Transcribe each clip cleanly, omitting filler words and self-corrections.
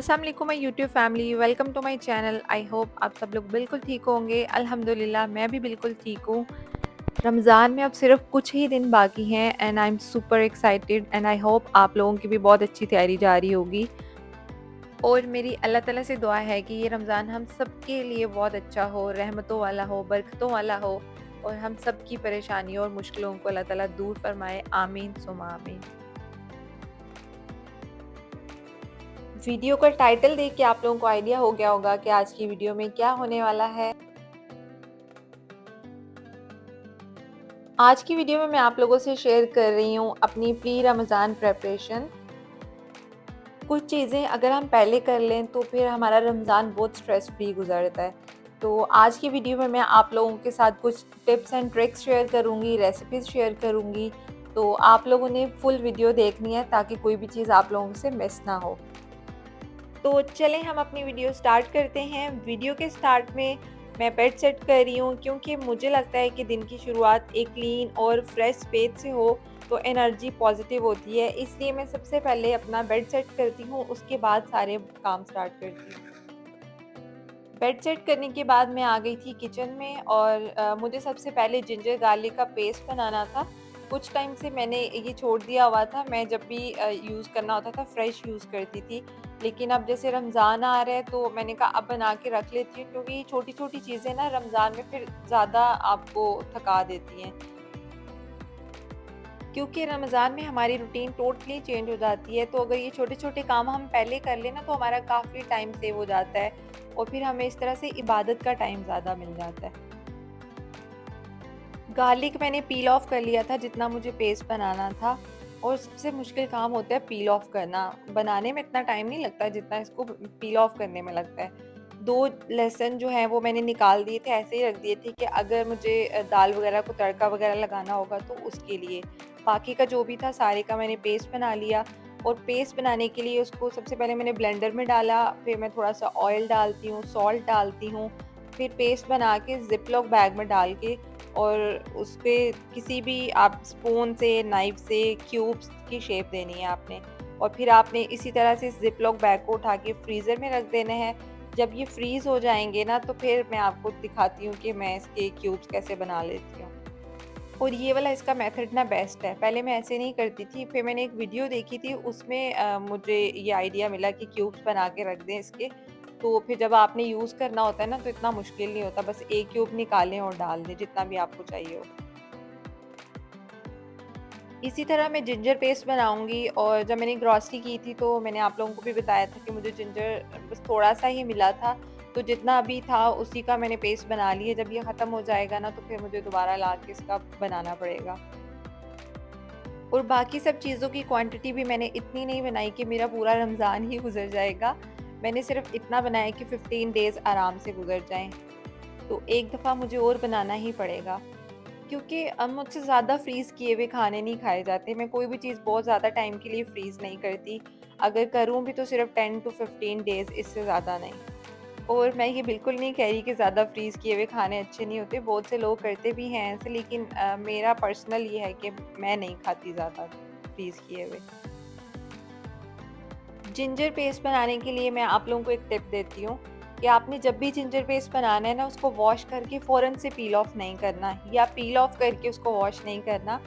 अस्सलाम वालेकुम my YouTube family, welcome to my channel. I hope आप सब लोग बिल्कुल ठीक होंगे। अल्हम्दुलिल्लाह मैं भी बिल्कुल ठीक हूँ। रमज़ान में अब सिर्फ कुछ ही दिन बाकी हैं and I am super excited and I hope आप लोगों की भी बहुत अच्छी तैयारी जारी होगी। और मेरी अल्लाह ताला से दुआ है कि ये रमज़ान हम सब के लिए बहुत अच्छा हो, रहमतों वाला हो, बरकतों वाला हो और हम सब की परेशानियों और मुश्किलों को अल्लाह ताला दूर फरमाए। आमीन सुम्मा आमीन। वीडियो का टाइटल देख के आप लोगों को आइडिया हो गया होगा कि आज की वीडियो में क्या होने वाला है। आज की वीडियो में मैं आप लोगों से शेयर कर रही हूँ अपनी प्री रमज़ान प्रेपरेशन। कुछ चीज़ें अगर हम पहले कर लें तो फिर हमारा रमज़ान बहुत स्ट्रेस फ्री गुजरता है। तो आज की वीडियो में मैं आप लोगों के साथ कुछ टिप्स एंड ट्रिक्स शेयर करूँगी, रेसिपीज़ शेयर करूँगी। तो आप लोगों ने फुल वीडियो देखनी है ताकि कोई भी चीज़ आप लोगों से मिस ना हो। तो चलें हम अपनी वीडियो स्टार्ट करते हैं। वीडियो के स्टार्ट में मैं बेड सेट कर रही हूँ क्योंकि मुझे लगता है कि दिन की शुरुआत एक क्लीन और फ्रेश स्पेस से हो तो एनर्जी पॉजिटिव होती है। इसलिए मैं सबसे पहले अपना बेड सेट करती हूँ, उसके बाद सारे काम स्टार्ट करती हूँ। बेड सेट करने के बाद मैं आ गई थी किचन में और मुझे सबसे पहले जिंजर गार्लिक का पेस्ट बनाना था। कुछ टाइम से मैंने ये छोड़ दिया हुआ था, मैं जब भी यूज़ करना होता था फ्रेश यूज़ करती थी। लेकिन अब जैसे रमज़ान आ रहा है तो मैंने कहा अब बना के रख लेती हूँ क्योंकि ये छोटी-छोटी चीज़ें ना रमज़ान में फिर ज़्यादा आपको थका देती हैं। क्योंकि रमज़ान में हमारी रूटीन टोटली चेंज हो जाती है, तो अगर ये छोटे-छोटे काम हम पहले कर लें ना तो हमारा काफ़ी टाइम सेव हो जाता है और फिर हमें इस तरह से इबादत का टाइम ज़्यादा मिल जाता है। गार्लिक मैंने पील ऑफ कर लिया था जितना मुझे पेस्ट बनाना था और सबसे मुश्किल काम होता है पील ऑफ करना। बनाने में इतना टाइम नहीं लगता जितना इसको पील ऑफ करने में लगता है। 2 लहसुन जो हैं वो मैंने निकाल दिए थे, ऐसे ही रख दिए थे कि अगर मुझे दाल वगैरह को तड़का वगैरह लगाना होगा तो उसके लिए। बाकी का जो भी था सारे का मैंने पेस्ट बना लिया और पेस्ट बनाने के लिए उसको सबसे पहले मैंने ब्लेंडर में डाला, फिर मैं थोड़ा-सा ऑयल डालती हूँ, सॉल्ट डालती हूँ, फिर पेस्ट बना के ज़िप-लॉक बैग में डाल के और उसपे किसी भी आप स्पून से, नाइफ से क्यूब्स की शेप देनी है आपने और फिर आपने इसी तरह से ज़िप-लॉक बैग को उठा के फ्रीज़र में रख देना है। जब ये फ्रीज़ हो जाएँगे ना तो फिर मैं आपको दिखाती हूँ कि मैं इसके क्यूब्स कैसे बना लेती हूँ। और ये वाला इसका मेथड ना बेस्ट है। पहले मैं ऐसे नहीं करती थी, फिर मैंने एक वीडियो देखी थी उसमें मुझे ये आइडिया मिला कि क्यूब्स बना के रख दें इसके, तो फिर जब आपने यूज़ करना होता है ना तो इतना मुश्किल नहीं होता, बस 1 क्यूब निकालें और डाल दें जितना भी आपको चाहिए हो। इसी तरह मैं जिंजर पेस्ट बनाऊँगी और जब मैंने ग्रॉसरी की थी तो मैंने आप लोगों को भी बताया था कि मुझे जिंजर बस थोड़ा-सा ही मिला था, तो जितना अभी था उसी का मैंने पेस्ट बना लिया। जब ये ख़त्म हो जाएगा ना तो फिर मुझे दोबारा ला के इसका बनाना पड़ेगा। और बाकी सब चीज़ों की क्वांटिटी भी मैंने इतनी नहीं बनाई कि मेरा पूरा रमज़ान ही गुज़र जाएगा। मैंने सिर्फ़ इतना बनाया कि 15 डेज़ आराम से गुज़र जाएँ। तो एक दफ़ा मुझे और बनाना ही पड़ेगा क्योंकि अब मुझसे ज़्यादा फ्रीज़ किए हुए खाने नहीं खाए जाते। मैं कोई भी चीज़ बहुत ज़्यादा टाइम के लिए फ्रीज़ नहीं करती। अगर करूँ भी तो सिर्फ़ 10 टू 15 डेज़, इससे ज़्यादा नहीं। और मैं ये बिल्कुल नहीं कह रही कि ज़्यादा फ्रीज़ किए हुए खाने अच्छे नहीं होते, बहुत से लोग करते भी हैं ऐसे, लेकिन मेरा पर्सनल ये है कि मैं नहीं खाती ज़्यादा फ्रीज़ किए हुए। जिंजर पेस्ट बनाने के लिए मैं आप लोगों को एक टिप देती हूँ कि आपने जब भी जिंजर पेस्ट बनाना है ना उसको वॉश करके फ़ौरन से पील ऑफ नहीं करना या पील ऑफ करके उसको वॉश नहीं करना।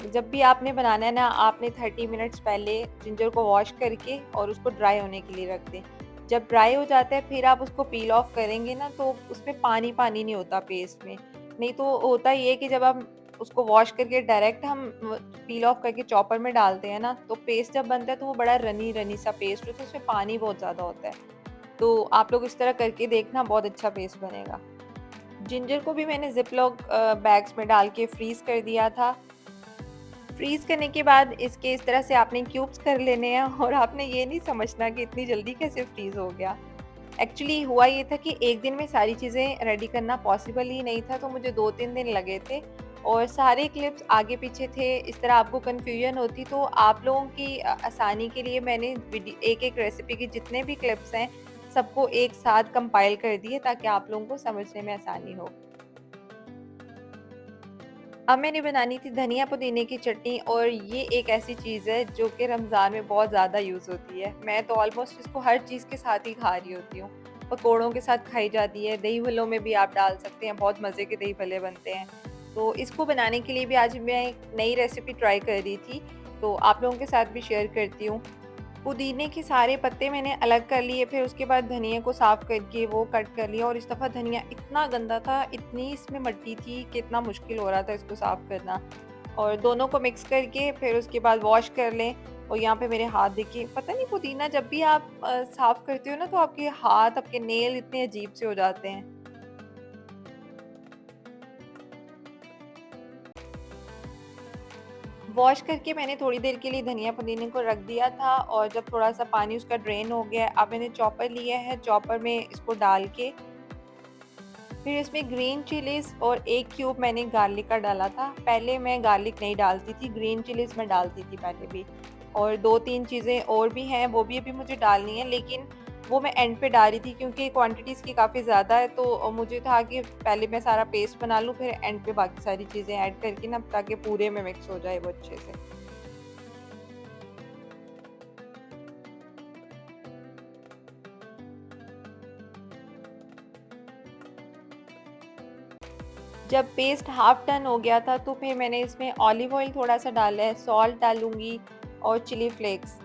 जब भी आपने बनाना है ना आपने 30 मिनट्स पहले जिंजर को वॉश करके और उसको ड्राई होने के लिए रख दें। जब ड्राई हो जाता है फिर आप उसको पील ऑफ करेंगे ना तो उसमें पानी-पानी नहीं होता पेस्ट में। नहीं तो होता ये है कि जब आप उसको वॉश करके डायरेक्ट हम पील ऑफ करके चॉपर में डालते हैं ना तो पेस्ट जब बनता है तो वो बड़ा रनी रनी सा पेस्ट होता है, उसमें पानी बहुत ज़्यादा होता है। तो आप लोग इस तरह करके देखना, बहुत अच्छा पेस्ट बनेगा। जिंजर को भी मैंने ज़िप-लॉक बैग्स में डाल के फ्रीज़ कर दिया था। फ्रीज़ करने के बाद इसके इस तरह से आपने क्यूब्स कर लेने हैं और आपने ये नहीं समझना कि इतनी जल्दी कैसे फ्रीज़ हो गया। एक्चुअली हुआ ये था कि एक दिन में सारी चीज़ें रेडी करना पॉसिबल ही नहीं था, तो मुझे 2-3 दिन लगे थे और सारे क्लिप्स आगे-पीछे थे। इस तरह आपको कन्फ्यूजन होती, तो आप लोगों की आसानी के लिए मैंने एक-एक रेसिपी के जितने भी क्लिप्स हैं, सबको एक साथ कंपाइल कर दिए ताकि आप लोगों को समझने में आसानी हो। अब मैंने बनानी थी धनिया पुदीने की चटनी, और ये एक ऐसी चीज़ है जो कि रमज़ान में बहुत ज़्यादा यूज़ होती है। मैं तो ऑलमोस्ट इसको हर चीज़ के साथ ही खा रही होती हूँ। पकोड़ों के साथ खाई जाती है, दही भल्लों में भी आप डाल सकते हैं, बहुत मज़े के दही भल्ले बनते हैं। तो इसको बनाने के लिए भी आज मैं एक नई रेसिपी ट्राई कर रही थी, तो आप लोगों के साथ भी शेयर करती हूँ। पुदीने के सारे पत्ते मैंने अलग कर लिए, फिर उसके बाद धनिया को साफ़ करके वो कट कर लिया, और इस दफ़ा धनिया इतना गंदा था, इतनी इसमें मट्टी थी कि इतना मुश्किल हो रहा था इसको साफ़ करना। और दोनों को मिक्स करके फिर उसके बाद वॉश कर लें। और यहाँ पे मेरे हाथ देखिए, पता नहीं पुदीना जब भी आप साफ़ करते हो ना, तो आपके हाथ, आपके नेल इतने अजीब से हो जाते हैं। वॉश करके मैंने थोड़ी देर के लिए धनिया पुदीने को रख दिया था, और जब थोड़ा-सा पानी उसका ड्रेन हो गया है, अब मैंने चॉपर लिया है, चॉपर में इसको डाल के फिर इसमें ग्रीन चिलीज़ और 1 क्यूब मैंने गार्लिक का डाला था। पहले मैं गार्लिक नहीं डालती थी, ग्रीन चिलीज़ मैं डालती थी पहले भी। और 2-3 चीज़ें और भी हैं, वो भी अभी मुझे डालनी है, लेकिन वो मैं एंड पे डाल रही थी क्योंकि क्वांटिटी इसकी काफ़ी ज़्यादा है, तो मुझे था कि पहले मैं सारा पेस्ट बना लूँ, फिर एंड पे बाकी सारी चीज़ें ऐड करके ना, ताकि पूरे में मिक्स हो जाए वो अच्छे से। जब पेस्ट हाफ डन हो गया था, तो फिर मैंने इसमें ऑलिव ऑयल थोड़ा-सा डाला है, सॉल्ट डालूँगी और चिली फ्लेक्स।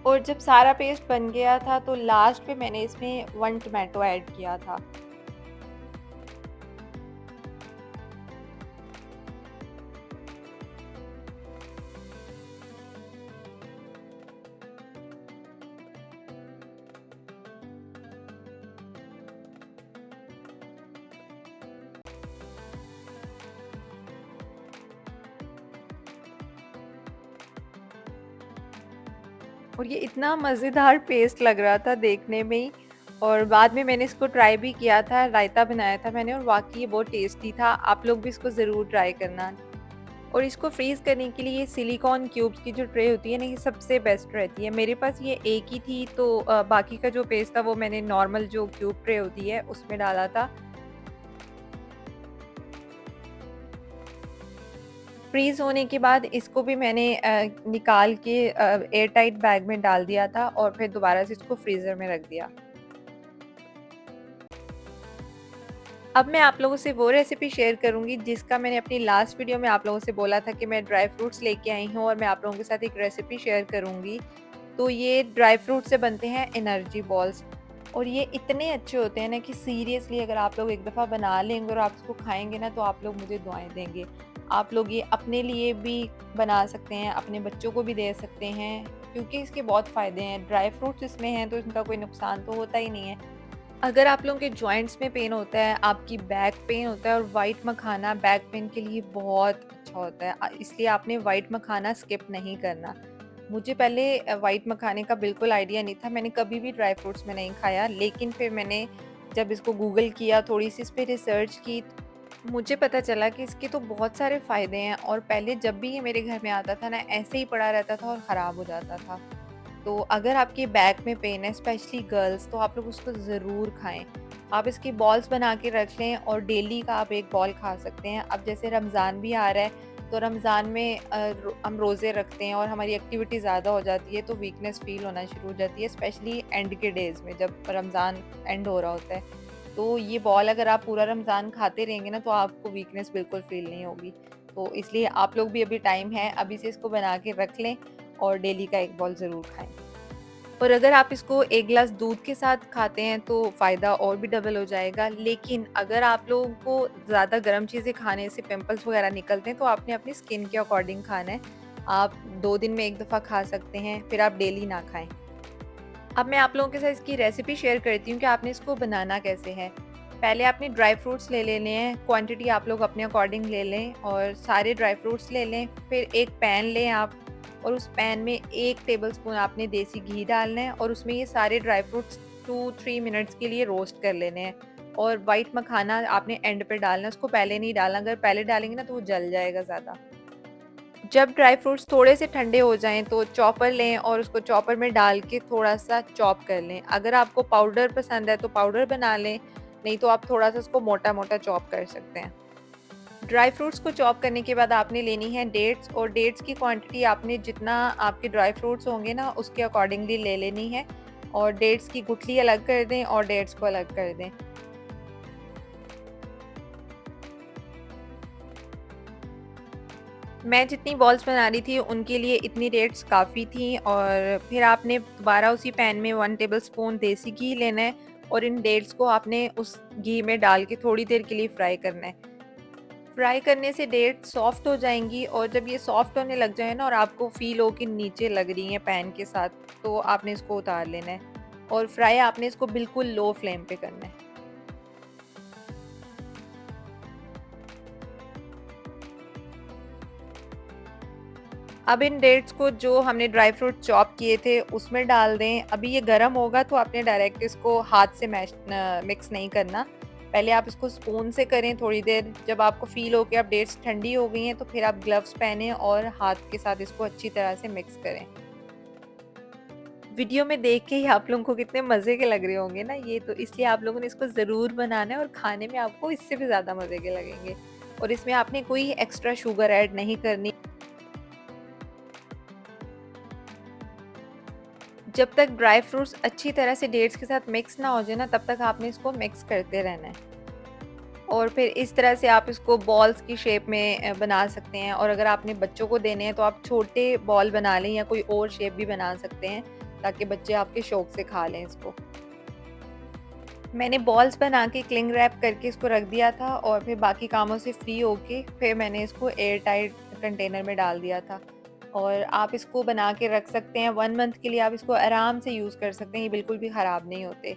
और जब सारा पेस्ट बन गया था, तो लास्ट में मैंने इसमें 1 टोमेटो ऐड किया था। और ये इतना मज़ेदार पेस्ट लग रहा था देखने में ही, और बाद में मैंने इसको ट्राई भी किया था, रायता बनाया था मैंने, और वाक़ई ये बहुत टेस्टी था। आप लोग भी इसको ज़रूर ट्राई करना। और इसको फ्रीज़ करने के लिए ये सिलिकॉन क्यूब्स की जो ट्रे होती है ना, ये सबसे बेस्ट रहती है। मेरे पास ये एक ही थी, तो बाकी का जो पेस्ट था वो मैंने नॉर्मल जो क्यूब ट्रे होती है उसमें डाला था। फ्रीज़ होने के बाद इसको भी मैंने निकाल के एयर टाइट बैग में डाल दिया था, और फिर दोबारा से इसको फ्रीज़र में रख दिया। अब मैं आप लोगों से वो रेसिपी शेयर करूँगी जिसका मैंने अपनी लास्ट वीडियो में आप लोगों से बोला था कि मैं ड्राई फ्रूट्स लेके आई हूँ, और मैं आप लोगों के साथ एक रेसिपी शेयर करूँगी। तो ये ड्राई फ्रूट से बनते हैं एनर्जी बॉल्स, और ये इतने अच्छे होते हैं ना कि सीरियसली अगर आप लोग एक दफ़ा बना लेंगे और आप इसको खाएँगे ना, तो आप लोग मुझे दुआएँ देंगे। आप लोग ये अपने लिए भी बना सकते हैं, अपने बच्चों को भी दे सकते हैं, क्योंकि इसके बहुत फ़ायदे हैं। ड्राई फ्रूट्स इसमें हैं, तो इनका कोई नुकसान तो होता ही नहीं है। अगर आप लोगों के जॉइंट्स में पेन होता है, आपकी बैक पेन होता है, और व्हाइट मखाना बैक पेन के लिए बहुत अच्छा होता है, इसलिए आपने व्हाइट मखाना स्किप नहीं करना। मुझे पहले व्हाइट मखाने का बिल्कुल आइडिया नहीं था, मैंने कभी भी ड्राई फ्रूट्स में नहीं खाया, लेकिन फिर मैंने जब इसको गूगल किया, थोड़ी-सी इस पे रिसर्च की, मुझे पता चला कि इसके तो बहुत सारे फ़ायदे हैं, और पहले जब भी ये मेरे घर में आता था ना, ऐसे ही पड़ा रहता था और ख़राब हो जाता था। तो अगर आपके बैक में पेन है, स्पेशली गर्ल्स, तो आप लोग उसको ज़रूर खाएँ। आप इसकी बॉल्स बना के रख लें, और डेली का आप 1 बॉल खा सकते हैं। अब जैसे रमज़ान भी आ रहा है, तो रमज़ान में हम रोज़े रखते हैं और हमारी एक्टिविटी ज़्यादा हो जाती है, तो वीकनेस फ़ील होना शुरू हो जाती है, स्पेशली एंड के डेज़ में जब रमज़ान एंड हो रहा होता है। तो ये बॉल अगर आप पूरा रमज़ान खाते रहेंगे ना, तो आपको वीकनेस बिल्कुल फ़ील नहीं होगी। तो इसलिए आप लोग भी, अभी टाइम है, अभी से इसको बना के रख लें, और डेली का 1 बॉल ज़रूर खाएँ। और अगर आप इसको 1 ग्लास दूध के साथ खाते हैं, तो फ़ायदा और भी डबल हो जाएगा। लेकिन अगर आप लोगों को ज़्यादा गर्म चीज़ें खाने से पिंपल्स वगैरह निकलते हैं, तो आपने अपनी स्किन के अकॉर्डिंग खाना है। आप 2 दिन में 1 दफ़ा खा सकते हैं, फिर आप डेली ना खाएँ। अब मैं आप लोगों के साथ इसकी रेसिपी शेयर करती हूँ कि आपने इसको बनाना कैसे है। पहले आपने ड्राई फ्रूट्स ले लेने हैं, क्वांटिटी आप लोग अपने अकॉर्डिंग ले लें, और सारे ड्राई फ्रूट्स ले लें। फिर एक पैन लें आप, और उस पैन में 1 टेबलस्पून आपने देसी घी डालना है, और उसमें ये सारे ड्राई फ्रूट्स 2-3 मिनट्स के लिए रोस्ट कर लेने हैं। और व्हाइट मखाना आपने एंड पे डालना है, उसको पहले नहीं डालना, अगर पहले डालेंगे ना तो वो जल जाएगा ज़्यादा। जब ड्राई फ्रूट्स थोड़े से ठंडे हो जाएँ तो चॉपर लें और उसको चॉपर में डाल के थोड़ा-सा चॉप कर लें। अगर आपको पाउडर पसंद है तो पाउडर बना लें, नहीं तो आप थोड़ा-सा उसको मोटा-मोटा चॉप कर सकते हैं। ड्राई फ्रूट्स को चॉप करने के बाद आपने लेनी है डेट्स, और डेट्स की क्वांटिटी आपने जितना आपके ड्राई फ्रूट्स होंगे ना उसके अकॉर्डिंगली ले लेनी है, और डेट्स की गुठली अलग कर दें और डेट्स को अलग कर दें। मैं जितनी बॉल्स बना रही थी उनके लिए इतनी डेट्स काफ़ी थी, और फिर आपने दोबारा उसी पैन में 1 टेबलस्पून देसी घी लेना है और इन डेट्स को आपने उस घी में डाल के थोड़ी देर के लिए फ्राई करना है। फ्राई करने से डेट्स सॉफ्ट हो जाएँगी, और जब ये सॉफ्ट होने लग जाए ना और आपको फ़ील हो कि नीचे लग रही हैं पैन के साथ, तो आपने इसको उतार लेना है, और फ्राई आपने इसको बिल्कुल लो फ्लेम पे करना है। अब इन डेट्स को जो हमने ड्राई फ्रूट चॉप किए थे उसमें डाल दें। अभी ये गरम होगा तो आपने डायरेक्ट इसको हाथ से मिक्स नहीं करना। पहले आप इसको स्पून से करें थोड़ी देर, जब आपको फ़ील हो कि अब डेट्स ठंडी हो गई हैं तो फिर आप ग्लव्स पहनें और हाथ के साथ इसको अच्छी तरह से मिक्स करें। वीडियो में देख के ही आप लोगों को कितने मज़े के लग रहे होंगे ना ये, तो इसलिए आप लोगों ने इसको ज़रूर बनाना है और खाने में आपको इससे भी ज़्यादा मज़े के लगेंगे। और इसमें आपने कोई एक्स्ट्रा शुगर ऐड नहीं करनी। जब तक ड्राई फ्रूट्स अच्छी तरह से डेट्स के साथ मिक्स ना हो जाए ना, तब तक आपने इसको मिक्स करते रहना है। और फिर इस तरह से आप इसको बॉल्स की शेप में बना सकते हैं, और अगर आपने बच्चों को देने हैं तो आप छोटे बॉल बना लें या कोई और शेप भी बना सकते हैं, ताकि बच्चे आपके शौक से खा लें इसको। मैंने बॉल्स बना के क्लिंग रैप करके इसको रख दिया था, और फिर बाकी कामों से फ्री होके फिर मैंने इसको एयर टाइट कंटेनर में डाल दिया था। और आप इसको बना के रख सकते हैं, 1 मंथ के लिए आप इसको आराम से यूज़ कर सकते हैं, ये बिल्कुल भी ख़राब नहीं होते।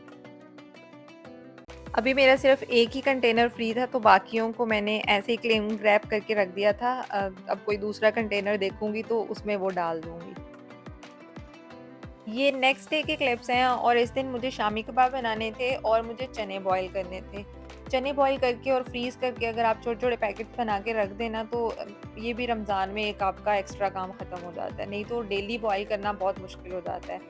अभी मेरा सिर्फ़ एक ही कंटेनर फ्री था, तो बाकियों को मैंने ऐसे ही क्लिंग रैप करके रख दिया था। अब कोई दूसरा कंटेनर देखूँगी तो उसमें वो डाल दूँगी। ये नेक्स्ट डे के क्लिप्स हैं, और इस दिन मुझे शामी कबाब बनाने थे और मुझे चने बॉयल करने थे। चने बॉयल करके और फ्रीज़ करके अगर आप छोटे-छोटे पैकेट्स बना के रख दें ना, तो ये भी रमज़ान में एक आपका एक्स्ट्रा काम ख़त्म हो जाता है, नहीं तो डेली बॉयल करना बहुत मुश्किल हो जाता है।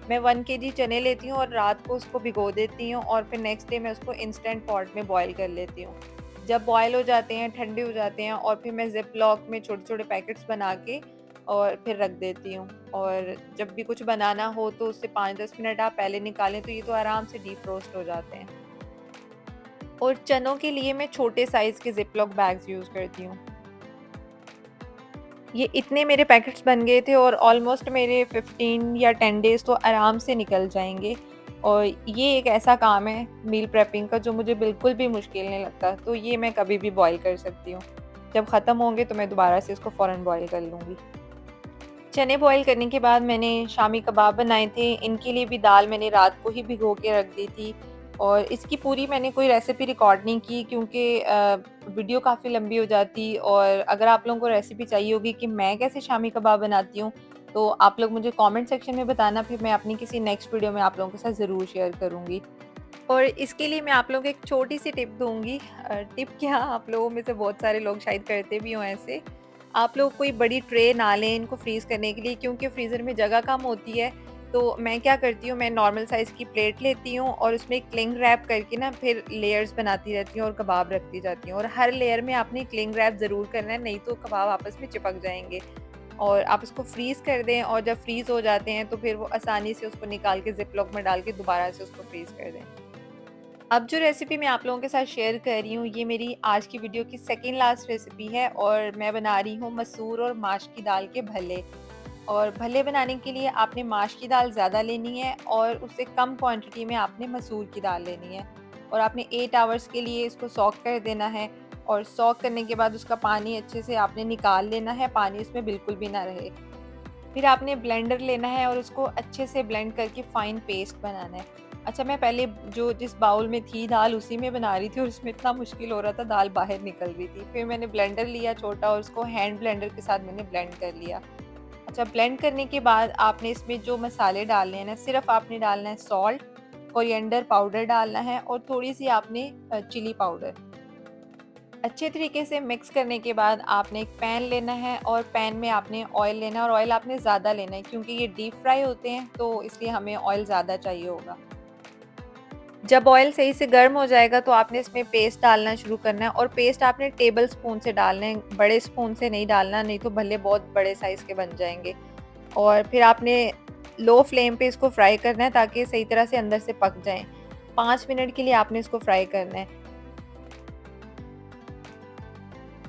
मैं 1 केजी चने लेती हूँ और रात को उसको भिगो देती हूँ, और फिर नेक्स्ट डे मैं उसको इंस्टेंट पॉट में बॉयल कर लेती हूँ। जब बॉयल हो जाते हैं, ठंडे हो जाते हैं, और फिर मैं ज़िप लॉक में छोटे-छोटे पैकेट्स बना के और फिर रख देती हूँ। और जब भी कुछ बनाना हो तो उससे 5-10 मिनट आप पहले निकालें तो ये तो आराम से डीफ्रोस्ट हो जाते हैं। और चनों के लिए मैं छोटे साइज़ के ज़िप-लॉक बैग्स यूज़ करती हूँ। ये इतने मेरे पैकेट्स बन गए थे, और ऑलमोस्ट मेरे 15 या 10 डेज़ तो आराम से निकल जाएँगे। और ये एक ऐसा काम है मील प्रेपिंग का जो मुझे बिल्कुल भी मुश्किल नहीं लगता, तो ये मैं कभी भी बॉयल कर सकती हूँ। जब ख़त्म होंगे तो मैं दोबारा से इसको फ़ौरन बॉयल कर लूँगी। चने बॉयल करने के बाद मैंने शामी कबाब बनाए थे। इनके लिए भी दाल मैंने रात को ही भिगो के रख दी थी, और इसकी पूरी मैंने कोई रेसिपी रिकॉर्ड नहीं की, क्योंकि वीडियो काफ़ी लंबी हो जाती। और अगर आप लोगों को रेसिपी चाहिए होगी कि मैं कैसे शामी कबाब बनाती हूँ, तो आप लोग मुझे कमेंट सेक्शन में बताना, फिर मैं अपनी किसी नेक्स्ट वीडियो में आप लोगों के साथ ज़रूर शेयर करूँगी। और इसके लिए मैं आप लोगों को एक छोटी-सी टिप दूँगी। टिप क्या, आप लोगों में से बहुत सारे लोग शायद करते भी हों ऐसे। आप लोग कोई बड़ी ट्रे ना लें इनको फ्रीज़ करने के लिए, क्योंकि फ्रीज़र में जगह कम होती है। तो मैं क्या करती हूँ, मैं नॉर्मल साइज़ की प्लेट लेती हूँ और उसमें क्लिंग रैप करके ना फिर लेयर्स बनाती रहती हूँ और कबाब रखती जाती हूँ। और हर लेयर में आपने क्लिंग रैप ज़रूर करना है, नहीं तो कबाब आपस में चिपक जाएँगे। और आप इसको फ्रीज़ कर दें, और जब फ्रीज़ हो जाते हैं तो फिर वो आसानी से उसको निकाल के ज़िप लॉक में डाल के दोबारा से उसको फ्रीज़ कर दें। अब जो रेसिपी मैं आप लोगों के साथ शेयर कर रही हूँ, ये मेरी आज की वीडियो की सेकंड लास्ट रेसिपी है, और मैं बना रही हूँ मसूर और माश की दाल के भल्ले। और भल्ले बनाने के लिए आपने माश की दाल ज़्यादा लेनी है, और उससे कम क्वांटिटी में आपने मसूर की दाल लेनी है। और आपने 8 आवर्स के लिए इसको सॉक कर देना है, और सॉक करने के बाद उसका पानी अच्छे से आपने निकाल लेना है, पानी उसमें बिल्कुल भी ना रहे। फिर आपने ब्लेंडर लेना है और उसको अच्छे से ब्लेंड करके फ़ाइन पेस्ट बनाना है। अच्छा, मैं पहले जो जिस बाउल में थी दाल उसी में बना रही थी, और उसमें इतना मुश्किल हो रहा था, दाल बाहर निकल रही थी। फिर मैंने ब्लेंडर लिया छोटा, और उसको हैंड ब्लेंडर के साथ मैंने ब्लेंड कर लिया। अच्छा, ब्लेंड करने के बाद आपने इसमें जो मसाले डालने हैं ना, सिर्फ़ आपने डालना है सॉल्ट, कोरिएंडर पाउडर डालना है, और थोड़ी-सी आपने चिली पाउडर। अच्छे तरीके से मिक्स करने के बाद आपने एक पैन लेना है और पैन में आपने ऑयल लेना है और ऑयल आपने ज़्यादा लेना है क्योंकि ये डीप फ्राई होते हैं तो इसलिए हमें ऑयल ज़्यादा चाहिए होगा। जब ऑयल सही से गर्म हो जाएगा तो आपने इसमें पेस्ट डालना शुरू करना है और पेस्ट आपने टेबल स्पून से डालना है, बड़े स्पून से नहीं डालना, नहीं तो भले बहुत बड़े साइज़ के बन जाएंगे। और फिर आपने लो फ्लेम पे इसको फ्राई करना है ताकि ये सही तरह से अंदर से पक जाएँ। 5 मिनट के लिए आपने इसको फ्राई करना है।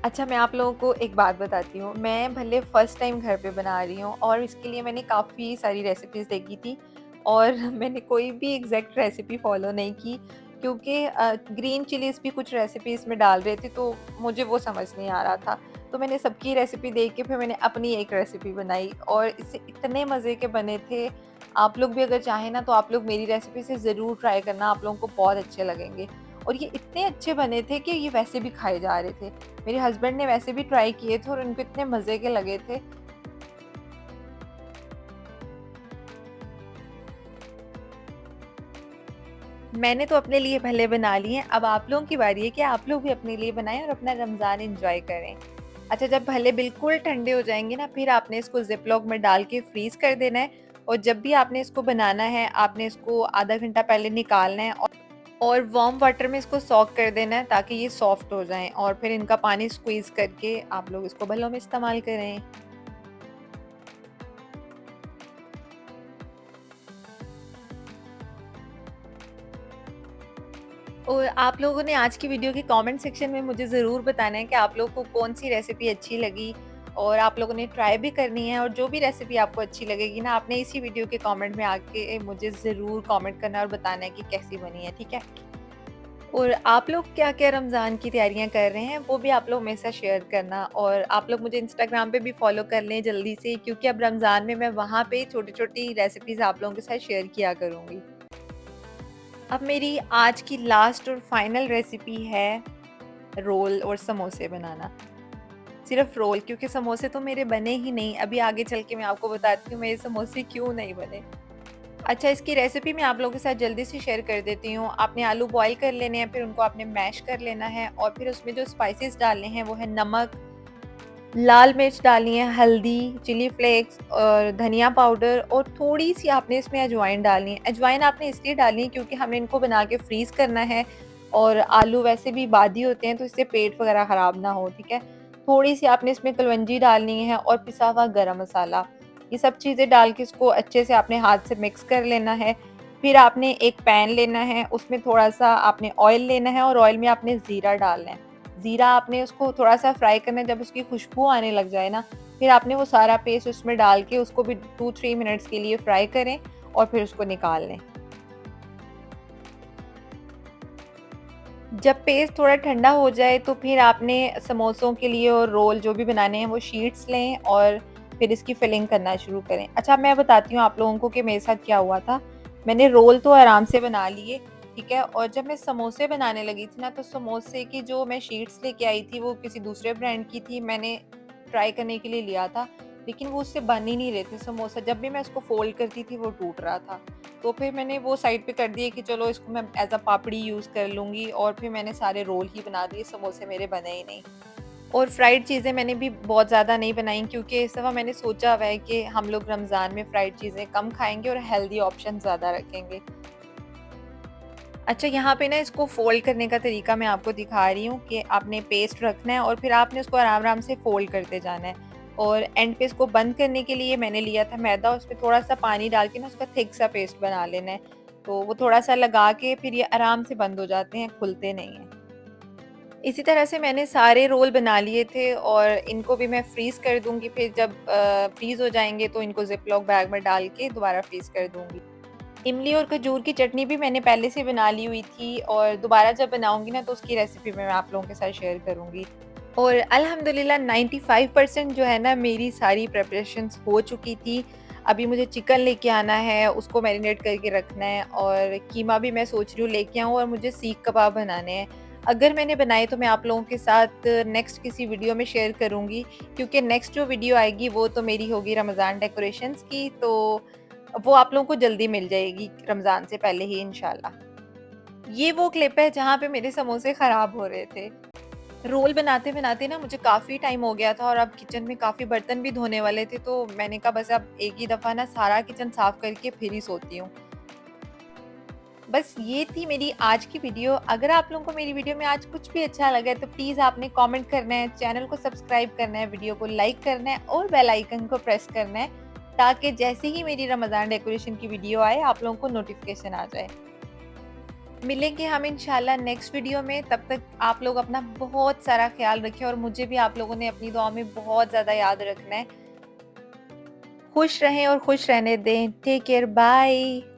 अच्छा, मैं आप लोगों को एक बात बताती हूँ, मैं भले फर्स्ट टाइम घर पे बना रही हूँ और इसके लिए मैंने काफ़ी सारी रेसिपीज़ देखी थी और मैंने कोई भी एग्जैक्ट रेसिपी फॉलो नहीं की क्योंकि ग्रीन चिलीज़ भी कुछ रेसिपीज़ में डाल रहे थे तो मुझे वो समझ नहीं आ रहा था। तो मैंने सबकी रेसिपी देख के फिर मैंने अपनी एक रेसिपी बनाई और इससे इतने मज़े के बने थे। आप लोग भी अगर चाहें ना तो आप लोग मेरी रेसिपी से ज़रूर ट्राई करना, आप लोगों को बहुत अच्छे लगेंगे। और ये इतने अच्छे बने थे कि ये वैसे भी खाए जा रहे थे। मेरे हस्बैंड ने वैसे भी ट्राई किए थे और उनको इतने मज़े के लगे थे। मैंने तो अपने लिए भले बना लिए हैं, अब आप लोगों की बारी है कि आप लोग भी अपने लिए बनाएँ और अपना रमज़ान एन्जॉय करें। अच्छा, जब भले बिल्कुल ठंडे हो जाएँगे ना, फिर आपने इसको ज़िप-लॉक में डाल के फ्रीज़ कर देना है और जब भी आपने इसको बनाना है, आपने इसको आधा घंटा पहले निकालना है और वार्म वाटर में इसको सॉक कर देना है ताकि ये सॉफ्ट हो जाएँ और फिर इनका पानी स्क्वीज़ करके आप लोग इसको भलों में इस्तेमाल करें। और आप लोगों ने आज की वीडियो के कमेंट सेक्शन में मुझे ज़रूर बताना है कि आप लोगों को कौन-सी रेसिपी अच्छी लगी और आप लोगों ने ट्राई भी करनी है और जो भी रेसिपी आपको अच्छी लगेगी ना, आपने इसी वीडियो के कमेंट में आके मुझे ज़रूर कमेंट करना और बताना है कि कैसी बनी है, ठीक है? और आप लोग क्या-क्या रमज़ान की तैयारियाँ कर रहे हैं, वो भी आप लोग मेरे साथ शेयर करना और आप लोग मुझे इंस्टाग्राम पे भी फ़ॉलो कर लें जल्दी से क्योंकि अब रमज़ान में मैं वहाँ पे छोटी-छोटी रेसिपीज़ आप लोगों के साथ शेयर किया करूँगी। अब मेरी आज की लास्ट और फाइनल रेसिपी है रोल और समोसे बनाना। सिर्फ़ रोल, क्योंकि समोसे तो मेरे बने ही नहीं, अभी आगे चल के मैं आपको बताती हूँ मेरे समोसे क्यों नहीं बने। अच्छा, इसकी रेसिपी मैं आप लोगों के साथ जल्दी से शेयर कर देती हूँ। आपने आलू बॉयल कर लेने हैं, फिर उनको आपने मैश कर लेना है और फिर उसमें जो स्पाइसेस डालने हैं वो है नमक, लाल मिर्च डालनी है, हल्दी, चिली फ्लेक्स और धनिया पाउडर और थोड़ी-सी आपने इसमें अजवाइन डालनी है। अजवाइन आपने इसलिए डालनी है क्योंकि हमें इनको बना के फ्रीज़ करना है और आलू वैसे भी बादी होते हैं तो इससे पेट वगैरह ख़राब ना हो, ठीक है? थोड़ी-सी आपने इसमें कलवंजी डालनी है और पिसा हुआ गरम मसाला। ये सब चीज़ें डाल के इसको अच्छे से आपने हाथ से मिक्स कर लेना है। फिर आपने एक पैन लेना है, उसमें थोड़ा-सा आपने ऑयल लेना है और ऑयल में आपने ज़ीरा डालना है। ज़ीरा आपने उसको थोड़ा-सा फ्राई करना है, जब उसकी खुशबू आने लग जाए ना, फिर आपने वो सारा पेस्ट उसमें डाल के उसको भी 2-3 मिनट्स के लिए फ्राई करें और फिर उसको निकाल लें। जब पेस्ट थोड़ा ठंडा हो जाए तो फिर आपने समोसों के लिए और रोल जो भी बनाने हैं वो शीट्स लें और फिर इसकी फिलिंग करना शुरू करें। अच्छा, मैं बताती हूँ आप लोगों को कि मेरे साथ क्या हुआ था। मैंने रोल तो आराम से बना लिए, ठीक है? और जब मैं समोसे बनाने लगी थी ना तो समोसे की जो मैं शीट्स लेके आई थी वो किसी दूसरे ब्रांड की थी। मैंने ट्राई करने के लिए लिया था, लेकिन वो उससे बन ही नहीं रहे थे समोसा। जब भी मैं उसको फ़ोल्ड करती थी वो टूट रहा था। तो फिर मैंने वो साइड पे कर दिए कि चलो इसको मैं एज़ अ पापड़ी यूज़ कर लूँगी और फिर मैंने सारे रोल ही बना दिए, समोसे मेरे बने ही नहीं। और फ्राइड चीज़ें मैंने भी बहुत ज़्यादा नहीं बनाई क्योंकि इस दफ़ा मैंने सोचा हुआ है कि हम लोग रमज़ान में फ्राइड चीज़ें कम खाएँगे और हेल्दी ऑप्शन ज़्यादा रखेंगे। अच्छा, यहाँ पे ना इसको फ़ोल्ड करने का तरीका मैं आपको दिखा रही हूँ कि आपने पेस्ट रखना है और फिर आपने उसको आराम-आराम से फ़ोल्ड करते जाना है और एंड पे इसको बंद करने के लिए मैंने लिया था मैदा, उसमें थोड़ा-सा पानी डाल के ना उसका थिक सा पेस्ट बना लेना है। तो वो थोड़ा-सा लगा के फिर ये आराम से बंद हो जाते हैं, खुलते नहीं हैं। इसी तरह से मैंने सारे रोल बना लिए थे और इनको भी मैं फ्रीज़ कर दूँगी, फिर जब फ्रीज़ हो जाएँगे तो इनको ज़िप-लॉक बैग में डाल के दोबारा फ्रीज़ कर दूँगी। इमली और खजूर की चटनी भी मैंने पहले से बना ली हुई थी और दोबारा जब बनाऊँगी ना तो उसकी रेसिपी मैं आप लोगों के साथ शेयर करूँगी। और अल्हम्दुलिल्लाह 95% जो है ना मेरी सारी प्रिपरेशंस हो चुकी थी। अभी मुझे चिकन लेके आना है, उसको मैरिनेट करके रखना है और कीमा भी मैं सोच रही हूँ लेके आऊँ और मुझे सीख कबाब बनाने हैं। अगर मैंने बनाए तो मैं आप लोगों के साथ नेक्स्ट किसी वीडियो में शेयर करूँगी क्योंकि नेक्स्ट जो वीडियो आएगी वो तो मेरी होगी रमज़ान डेकोरेशंस की, तो वो आप लोगों को जल्दी मिल जाएगी रमज़ान से पहले ही इंशाल्लाह। ये वो क्लिप है जहाँ पे मेरे समोसे खराब हो रहे थे। रोल बनाते-बनाते ना मुझे काफ़ी टाइम हो गया था और अब किचन में काफ़ी बर्तन भी धोने वाले थे, तो मैंने कहा बस अब एक ही दफ़ा ना सारा किचन साफ़ करके फिर ही सोती हूँ। बस ये थी मेरी आज की वीडियो। अगर आप लोगों को मेरी वीडियो में आज कुछ भी अच्छा लगा है तो प्लीज़ आपने कमेंट करना है, चैनल को सब्सक्राइब करना है, वीडियो को लाइक करना है और बेल आइकन को प्रेस करना है, ताकि जैसे ही मेरी रमज़ान डेकोरेशन की वीडियो आए आप लोगों को नोटिफ़िकेशन आ जाए। मिलेंगे हम इंशाल्लाह नेक्स्ट वीडियो में, तब तक आप लोग अपना बहुत सारा ख़्याल रखें और मुझे भी आप लोगों ने अपनी दुआ में बहुत ज़्यादा याद रखना है। खुश रहें और खुश रहने दें। Take care, bye.